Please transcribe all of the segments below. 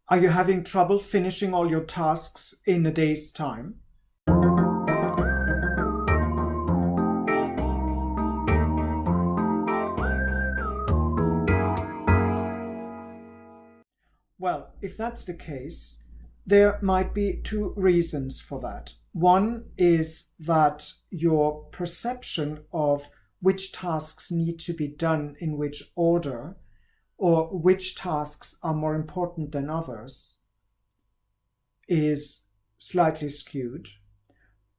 Are you having trouble finishing all your tasks in a day's time? Well, if that's the case, there might be two reasons for that. One is that your perception of which tasks need to be done in which order, or which tasks are more important than others, is slightly skewed,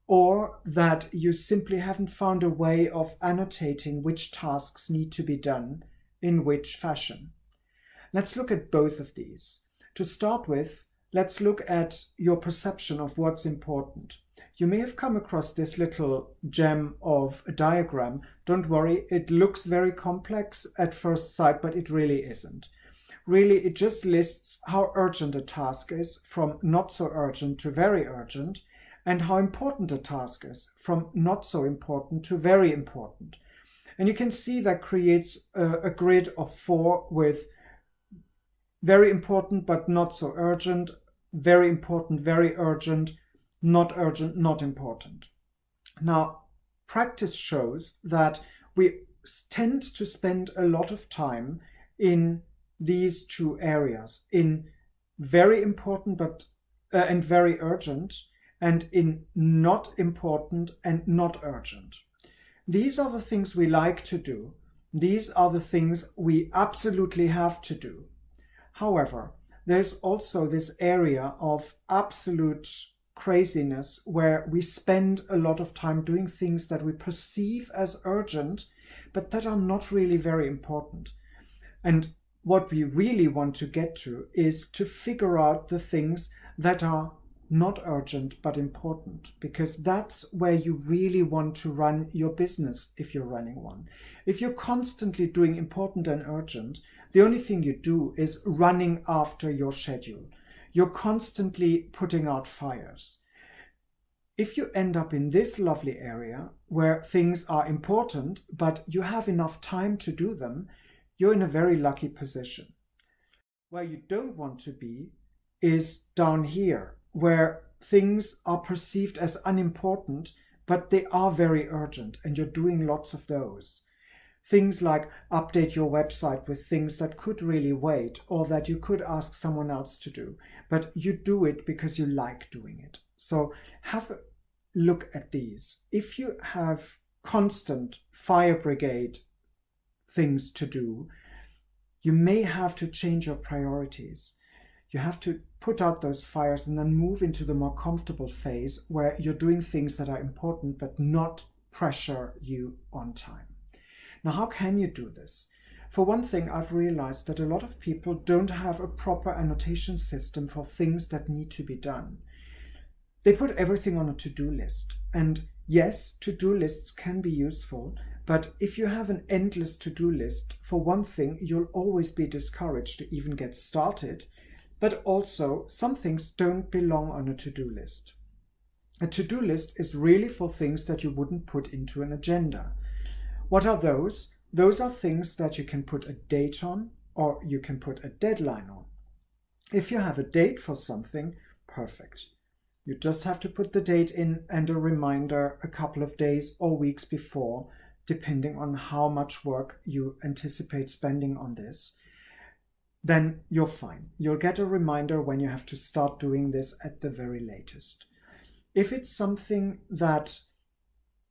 or that you simply haven't found a way of annotating which tasks need to be done in which fashion. Let's look at both of these. To start with, let's look at your perception of what's important. You may have come across this little gem of a diagram. Don't worry, it looks very complex at first sight, but it really isn't. Really, it just lists how urgent a task is, from not so urgent to very urgent, and how important a task is, from not so important to very important. And you can see that creates a grid of 4 with very important but not so urgent, very important, very urgent, not urgent, not important. Now, practice shows that we tend to spend a lot of time in these two areas, in very important but and very urgent, and in not important and not urgent. These are the things we like to do. These are the things we absolutely have to do. However, there's also this area of absolute craziness where we spend a lot of time doing things that we perceive as urgent, but that are not really very important. And what we really want to get to is to figure out the things that are not urgent but important, because that's where you really want to run your business if you're running one. If you're constantly doing important and urgent, the only thing you do is running after your schedule. You're constantly putting out fires. If you end up in this lovely area where things are important, but you have enough time to do them, you're in a very lucky position. Where you don't want to be is down here, where things are perceived as unimportant, but they are very urgent, and you're doing lots of those. Things like update your website with things that could really wait, or that you could ask someone else to do, but you do it because you like doing it. So have a look at these. If you have constant fire brigade things to do, you may have to change your priorities. You have to put out those fires and then move into the more comfortable phase where you're doing things that are important but not pressure you on time. Now, how can you do this? For one thing, I've realized that a lot of people don't have a proper annotation system for things that need to be done. They put everything on a to-do list. And yes, to-do lists can be useful, but if you have an endless to-do list, for one thing, you'll always be discouraged to even get started. But also, some things don't belong on a to-do list. A to-do list is really for things that you wouldn't put into an agenda. What are those? Those are things that you can put a date on, or you can put a deadline on. If you have a date for something, perfect. You just have to put the date in and a reminder a couple of days or weeks before, depending on how much work you anticipate spending on this. Then you're fine. You'll get a reminder when you have to start doing this at the very latest. If it's something that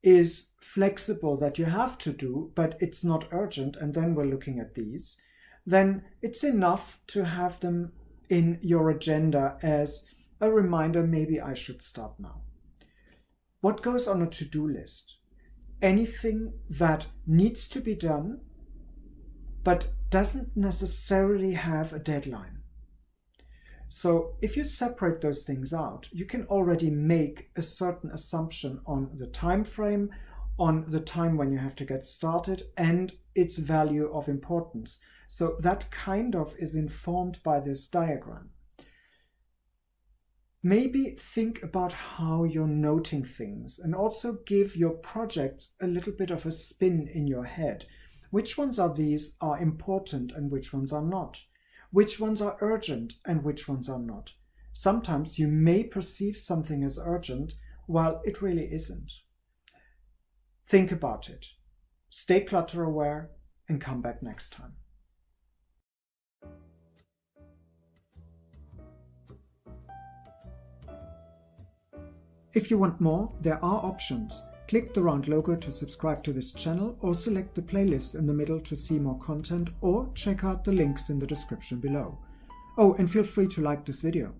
is flexible that you have to do, but it's not urgent, and then we're looking at these, then it's enough to have them in your agenda as a reminder, maybe I should start now. What goes on a to-do list? Anything that needs to be done, but doesn't necessarily have a deadline. So if you separate those things out, you can already make a certain assumption on the time frame, on the time when you have to get started, and its value of importance. So that kind of is informed by this diagram. Maybe think about how you're noting things, and also give your projects a little bit of a spin in your head. Which ones of these are important and which ones are not? which ones are urgent and which ones are not. Sometimes you may perceive something as urgent while it really isn't. Think about it. Stay clutter aware and come back next time. If you want more, there are options. Click the round logo to subscribe to this channel, or select the playlist in the middle to see more content, or check out the links in the description below. Oh, and feel free to like this video.